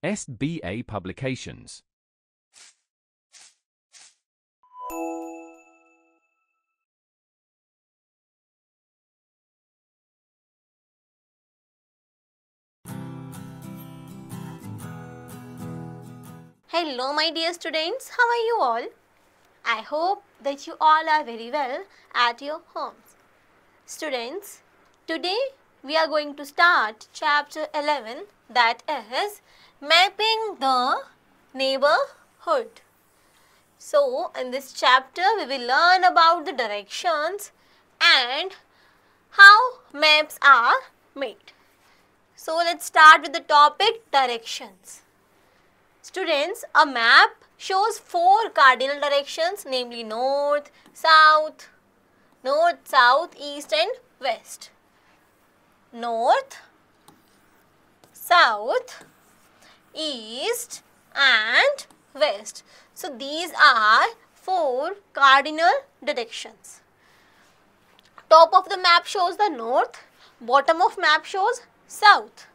SBA Publications. Hello my dear students, how are you all? I hope that you all are very well at your homes. Students, today we are going to start chapter 11, that is Mapping the Neighborhood. So in this chapter we will learn about the directions and how maps are made. So let's start with the topic directions. Students, a map shows 4 cardinal directions, namely north, south, east and west. North, south, east and west. So these are 4 cardinal directions. Top of the map shows the north, bottom of map shows south.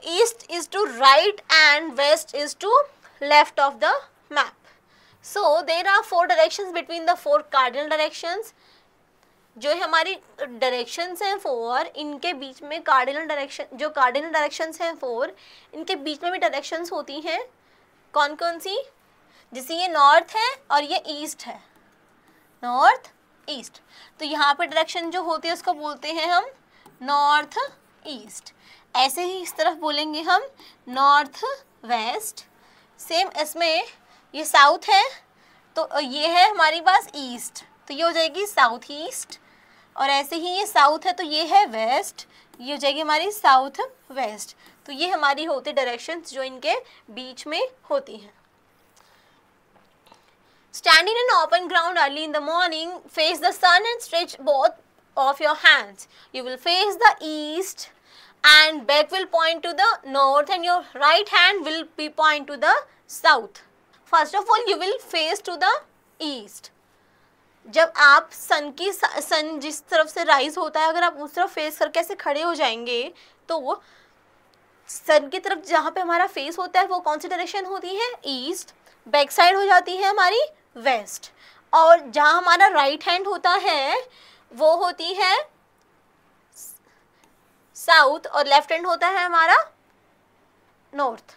East is to right and west is to left of the map. So there are 4 directions between the 4 cardinal directions. जो हमारी directions हैं 4, इनके बीच में cardinal directions हैं 4, इनके बीच में भी directions होती हैं कौन कौन सी? जैसे ये नॉर्थ है और ये ईस्ट है, नॉर्थ ईस्ट, तो यहाँ पे डायरेक्शन जो होती है उसको बोलते हैं हम नॉर्थ ईस्ट. ऐसे ही इस तरफ बोलेंगे हम नॉर्थ वेस्ट. सेम इसमें ये साउथ है तो ये है हमारे पास ईस्ट, तो ये हो जाएगी साउथ ईस्ट. और ऐसे ही ये साउथ है तो ये है वेस्ट, ये हो जाएगी हमारी साउथ वेस्ट. तो ये हमारी होती डायरेक्शंस जो इनके बीच में होती हैं. Stand in an open ground early in the morning, face the sun and stretch both of your hands. You will face the east and back will point to the north and your right hand will be point to the south. First of all you will face to the east. जब आप सन जिस तरफ से rise होता है, अगर आप उस तरफ फेस करके ऐसे खड़े हो जाएंगे तो सन की तरफ जहाँ पे हमारा फेस होता है वो कौन सी डायरेक्शन होती है? ईस्ट. बैक साइड हो जाती है हमारी वेस्ट. और जहाँ हमारा राइट हैंड होता है वो होती है साउथ और लेफ्ट हैंड होता है हमारा north.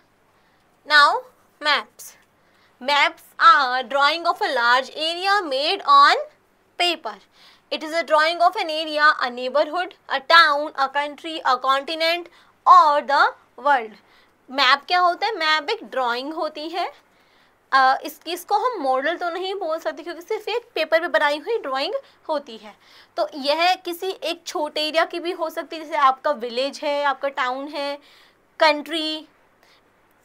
Now maps. Maps are drawing of a large area made on paper. It is a drawing of an area, a neighborhood, a town, a country, a continent or the world. Map क्या होता है? Map एक drawing होती है. इसको हम model तो नहीं बोल सकते क्योंकि सिर्फ एक पेपर पे बनाई हुई ड्राइंग होती है. तो यह किसी एक छोटे एरिया की भी हो सकती है, जैसे आपका विलेज है, आपका टाउन है, कंट्री,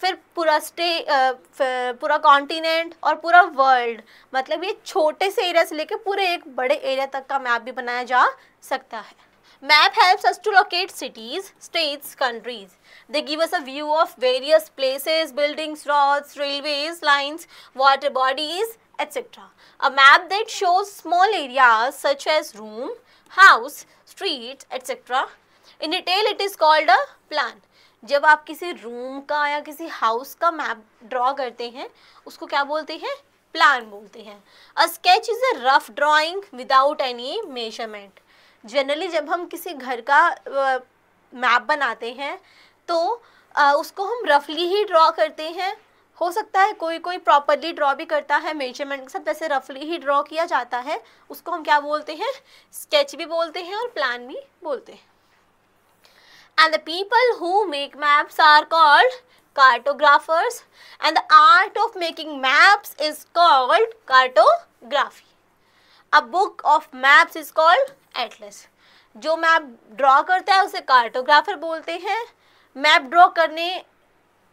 फिर पूरा कॉन्टिनेंट और पूरा वर्ल्ड. मतलब ये छोटे से एरिया से लेकर पूरे एक बड़े एरिया तक का मैप भी बनाया जा सकता है. Map helps us to locate cities, states, countries. They give us a view of various places, buildings, roads, railways, lines, water bodies, etc. A map that shows small areas such as room, house, streets, etc. In detail it is called a plan. जब आप किसी room का या किसी house का map draw करते हैं उसको क्या बोलते हैं? प्लान बोलते हैं. A sketch is a rough drawing without any measurement. Generally जब हम किसी घर का मैप बनाते हैं तो उसको हम रफली ही ड्रॉ करते हैं. हो सकता है कोई प्रॉपरली ड्रॉ भी करता है मेजरमेंट के साथ, वैसे रफली ही ड्रॉ किया जाता है. उसको हम क्या बोलते हैं? स्केच भी बोलते हैं और प्लान भी बोलते हैं. And the people who make maps are called cartographers and the art of making maps is called cartography. A book of maps is called atlas. जो मैप ड्रॉ करता है उसे कार्टोग्राफर बोलते हैं. मैप ड्रॉ करने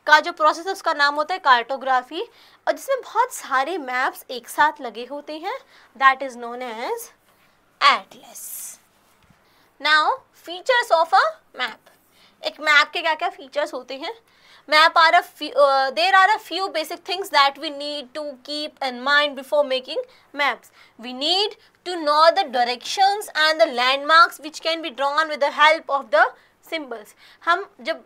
का जो प्रोसेस है उसका नाम होता है कार्टोग्राफी, और जिसमें बहुत सारे मैप्स एक साथ लगे होते हैं, that is known as atlas. Now features of a map. एक मैप के क्या क्या फीचर्स होते हैं? Map are there are a few basic things that we need to keep in mind before making maps. We need to know the directions and the landmarks which can be drawn with the help of the symbols, हम जब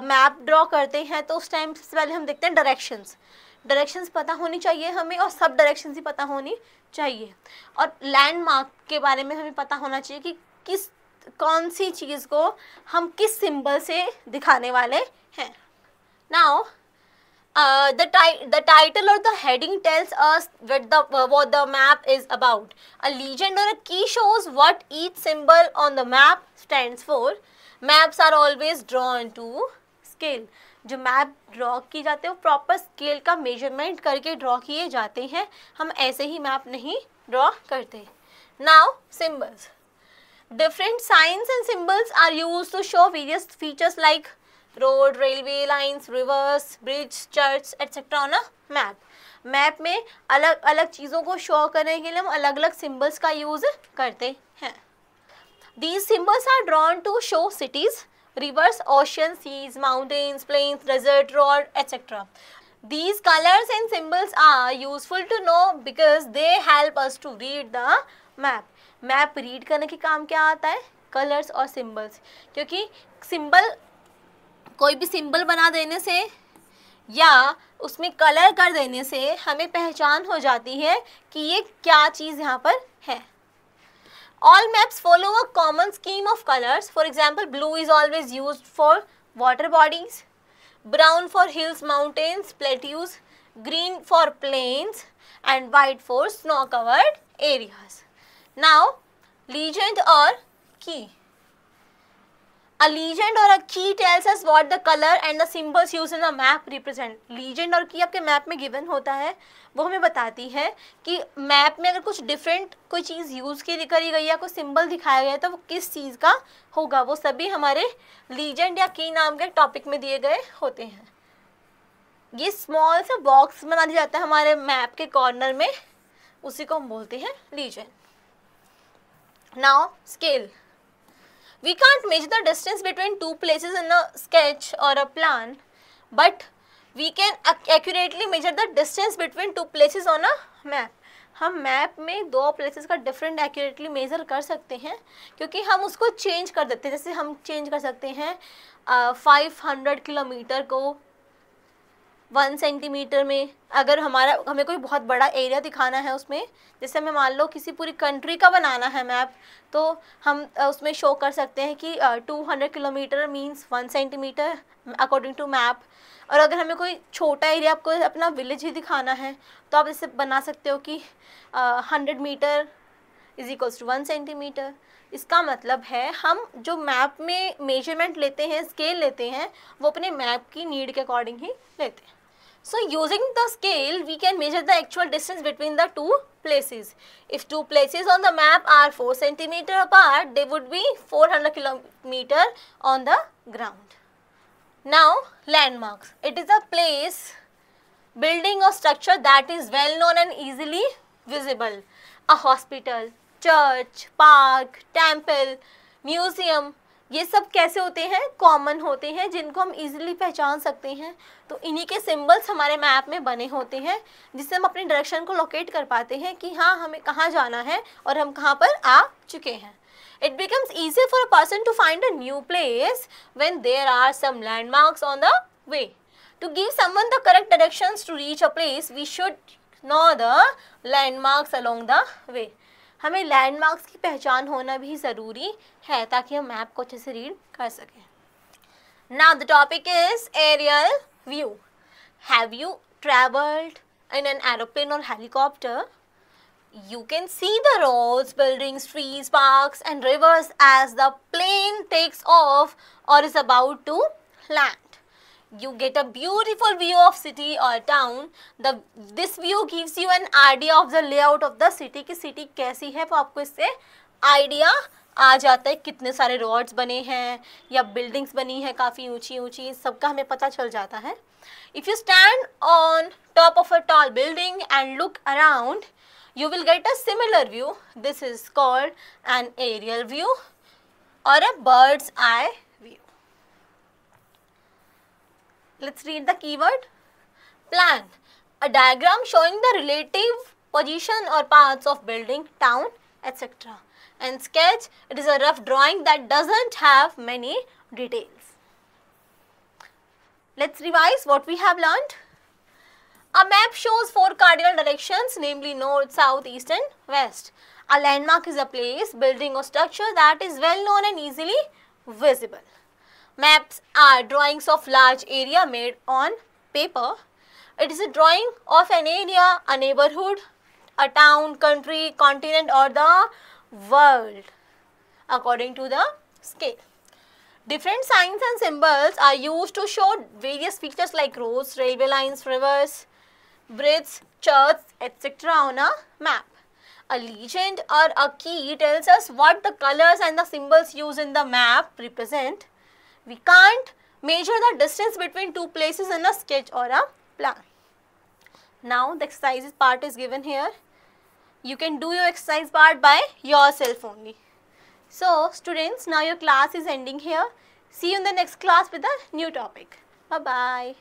map draw करते हैं तो उस time सबसे पहले हम देखते हैं डायरेक्शंस पता होनी चाहिए हमें, और सब डायरेक्शंस ही पता होनी चाहिए, और लैंडमार्क के बारे में हमें पता होना चाहिए कि कौन सी चीज़ को हम किस सिंबल से दिखाने वाले हैं. Now the title or the heading tells us what the map is about. A legend or a key shows what each symbol on the map stands for. Maps are always drawn to scale. जो map draw किए जाते हैं वो proper scale का measurement करके draw किए जाते हैं, हम ऐसे ही मैप नहीं ड्रॉ करते. Now symbols. Different signs and symbols are used to show various features like road, railway lines, reverse, bridge, church etcetera on a map. Map में अलग अलग चीज़ों को शो करने के लिए हम अलग अलग सिम्बल्स का यूज़ करते हैं. These symbols are drawn to show cities, rivers, oceans, seas, mountains, plains, desert, road, etc. These colors and symbols are useful to know because they help us to read the map. Map read करने के काम क्या आता है? Colours और symbols. क्योंकि symbol, कोई भी सिंबल बना देने से या उसमें कलर कर देने से हमें पहचान हो जाती है कि ये क्या चीज़ यहाँ पर है. All maps follow a common scheme of colors. For example, blue is always used for water bodies, brown for hills, mountains, plateaus, green for plains, and white for snow-covered areas. Now, legend or key. A legend or a key tells us what the color and the symbols used in the map represent. Legend और key आपके map में given होता है, वो हमें बताती है कि मैप में अगर कुछ डिफरेंट कोई चीज़ यूज़ की करी गई या कोई सिंबल दिखाया गया है तो वो किस चीज़ का होगा, वो सभी हमारे लीजेंड या की नाम के टॉपिक में दिए गए होते हैं. ये स्मॉल सा बॉक्स बना दिया जाता है हमारे मैप के कॉर्नर में, उसी को हम बोलते हैं legend. Now scale. We can't measure the distance between two places in a sketch or a plan, but we can accurately measure the distance between two places on a map. हम map में दो places का different accurately measure कर सकते हैं क्योंकि हम उसको चेंज कर देते हैं. जैसे हम चेंज कर सकते हैं 500 किलोमीटर को 1 सेंटीमीटर में. अगर हमें कोई बहुत बड़ा एरिया दिखाना है उसमें, जैसे हमें मान लो किसी पूरी कंट्री का बनाना है मैप, तो हम उसमें शो कर सकते हैं कि 200 kilometre means 1 centimetre according to map. और अगर हमें कोई छोटा एरिया, आपको अपना विलेज ही दिखाना है, तो आप इसे बना सकते हो कि 100 metre is equals to 1 centimetre. इसका मतलब है हम जो मैप में मेजरमेंट लेते हैं, स्केल लेते हैं, वो अपने मैप की नीड के अकॉर्डिंग ही लेते हैं. So using the scale, we can measure the actual distance between the two places. If two places on the map are 4 centimeter apart, they would be 400 kilometer on the ground. Now, landmarks. It is a place, building or structure that is well known and easily visible. A hospital, church, park, temple, museum. ये सब कैसे होते हैं? Common होते हैं, जिनको हम easily पहचान सकते हैं. तो इन्हीं के सिंबल्स हमारे मैप में बने होते हैं, जिससे हम अपनी डायरेक्शन को लोकेट कर पाते हैं कि हाँ, हमें कहाँ जाना है और हम कहाँ पर आ चुके हैं. It becomes easier for a person to find a new place when there are some landmarks on the way. To give someone the correct directions to reach a place, we should know the landmarks along the way. हमें landmarks की पहचान होना भी ज़रूरी है ताकि हम map को अच्छे से रीड कर सकें. Now the topic is aerial view. Have you traveled in an aeroplane or helicopter? You can see the roads, buildings, trees, parks and rivers as the plane takes off or is about to land. You get a beautiful view of city or town. This view gives you an idea of the layout of the city कि city कैसी है, वो आपको इससे idea आ जाता है. कितने सारे रोड्स बने हैं या बिल्डिंग्स बनी है काफ़ी ऊंची ऊंची, सबका हमें पता चल जाता है. If you stand on top of a tall building and look around, you will get a similar view. This is called an aerial view or a bird's eye view. Let's read the keyword. Plan. A diagram showing the relative position or paths of building, town, etc. and sketch, it is a rough drawing that doesn't have many details. Let's revise what we have learned. A map shows 4 cardinal directions, namely north, south, east and west. A landmark is a place, building or structure that is well known and easily visible. Maps are drawings of large area made on paper. It is a drawing of an area, a neighborhood, a town, country, continent or the world according to the scale. Different signs and symbols are used to show various features like roads, railway lines, rivers, bridges, churches, etc. on a map. A legend or a key tells us what the colors and the symbols used in the map represent. We can't measure the distance between 2 places in a sketch or a plan. Now the exercises part is given here. You can do your exercise part by yourself only. So students, now your class is ending here. See you in the next class with a new topic. Bye-bye.